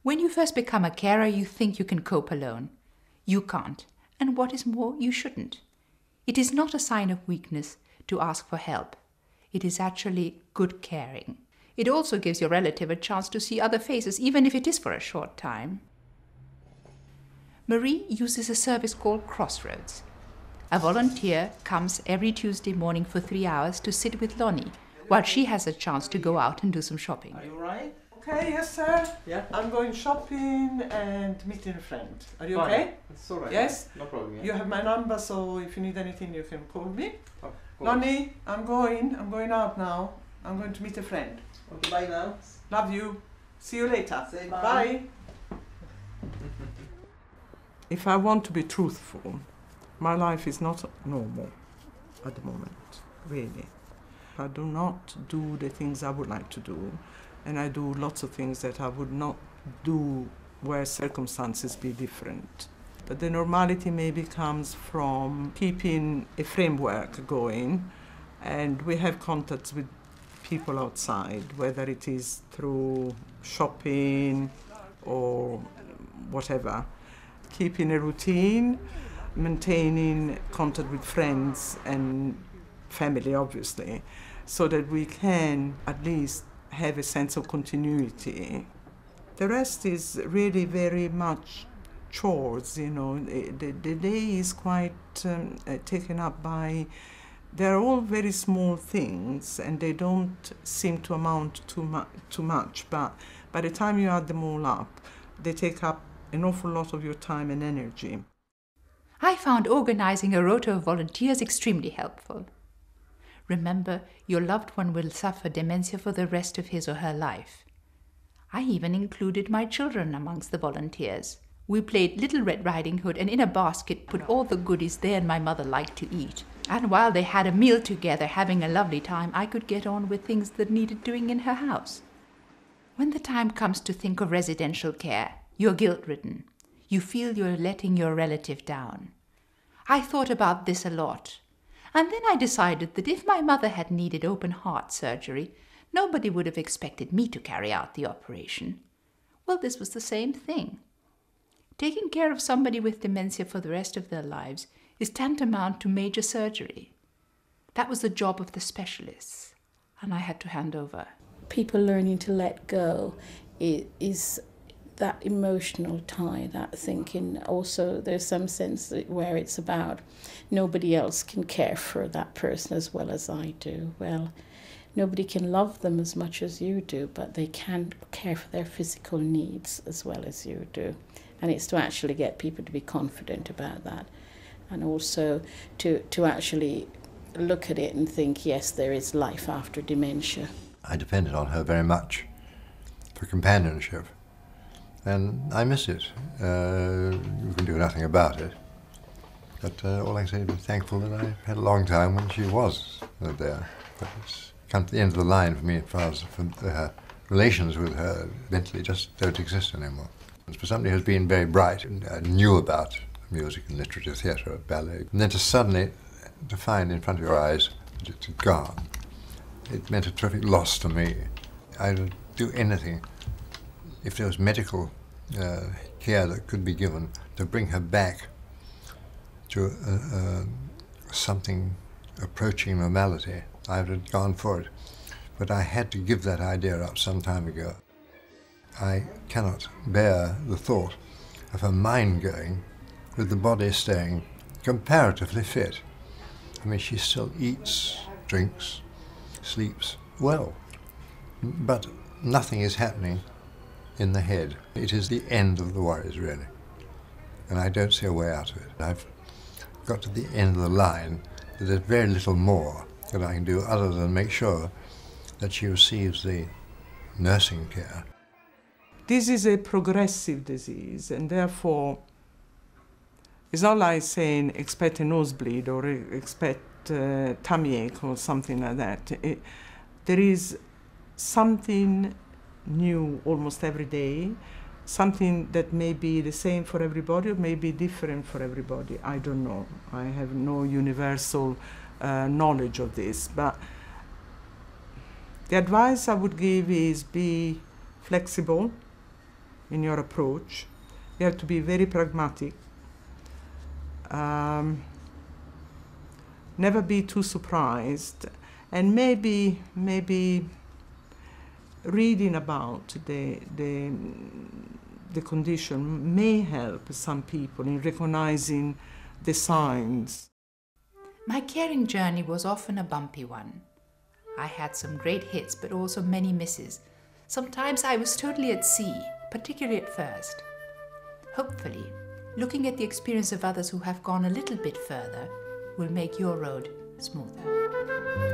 When you first become a carer, you think you can cope alone. You can't, and what is more, you shouldn't. It is not a sign of weakness to ask for help. It is actually good caring. It also gives your relative a chance to see other faces, even if it is for a short time. Marie uses a service called Crossroads. A volunteer comes every Tuesday morning for 3 hours to sit with Lonnie, while she has a chance to go out and do some shopping. Are you alright? Okay, yes sir. Yeah? I'm going shopping and meeting a friend. Are you Fine. okay? It's alright. Yes? No problem, yeah. You have my number, so if you need anything you can call me. Of course. Lonnie, I'm going out now. I'm going to meet a friend. Okay, bye now. Love you. See you later. Say bye. bye. If I want to be truthful, my life is not normal at the moment, really. I do not do the things I would like to do, and I do lots of things that I would not do where circumstances be different. But the normality maybe comes from keeping a framework going, and we have contacts with people outside, whether it is through shopping or whatever. Keeping a routine, maintaining contact with friends and family, obviously, so that we can at least have a sense of continuity. The rest is really very much chores, you know. The day is quite taken up by, they're all very small things and they don't seem to amount too much, but by the time you add them all up, they take up an awful lot of your time and energy. I found organizing a rota of volunteers extremely helpful. Remember, your loved one will suffer dementia for the rest of his or her life. I even included my children amongst the volunteers. We played Little Red Riding Hood and in a basket put all the goodies they and my mother liked to eat. And while they had a meal together, having a lovely time, I could get on with things that needed doing in her house. When the time comes to think of residential care, you're guilt-ridden. You feel you're letting your relative down. I thought about this a lot. And then I decided that if my mother had needed open heart surgery, nobody would have expected me to carry out the operation. Well, this was the same thing. Taking care of somebody with dementia for the rest of their lives is tantamount to major surgery. That was the job of the specialists, and I had to hand over. People learning to let go is that emotional tie, that thinking. Also, there's some sense where it's about nobody else can care for that person as well as I do. Well, nobody can love them as much as you do, but they can care for their physical needs as well as you do. And it's to actually get people to be confident about that. And also to actually look at it and think, yes, there is life after dementia. I depended on her very much for companionship. And I miss it. You can do nothing about it. But all I can say is be thankful that I had a long time when she was there. But it's come to the end of the line for me as far as relations with her mentally just don't exist anymore. For somebody who's been very bright and knew about music and literature, theatre, ballet, and then to suddenly to find in front of your eyes that it's gone, it meant a terrific loss to me. I would do anything if there was medical care that could be given to bring her back to something approaching normality. I would have gone for it. But I had to give that idea up some time ago. I cannot bear the thought of her mind going with the body staying comparatively fit. I mean, she still eats, drinks, sleeps well, but nothing is happening in the head. It is the end of the worries, really, and I don't see a way out of it. I've got to the end of the line. There's very little more that I can do other than make sure that she receives the nursing care. This is a progressive disease, and therefore it's not like saying expect a nosebleed or expect tummy ache or something like that. There is something new almost every day, something that may be the same for everybody or may be different for everybody. I don't know. I have no universal knowledge of this, but the advice I would give is be flexible, in your approach. You have to be very pragmatic. Never be too surprised, and maybe reading about the condition may help some people in recognizing the signs. My caring journey was often a bumpy one. I had some great hits, but also many misses. Sometimes I was totally at sea, particularly at first. Hopefully, looking at the experience of others who have gone a little bit further will make your road smoother.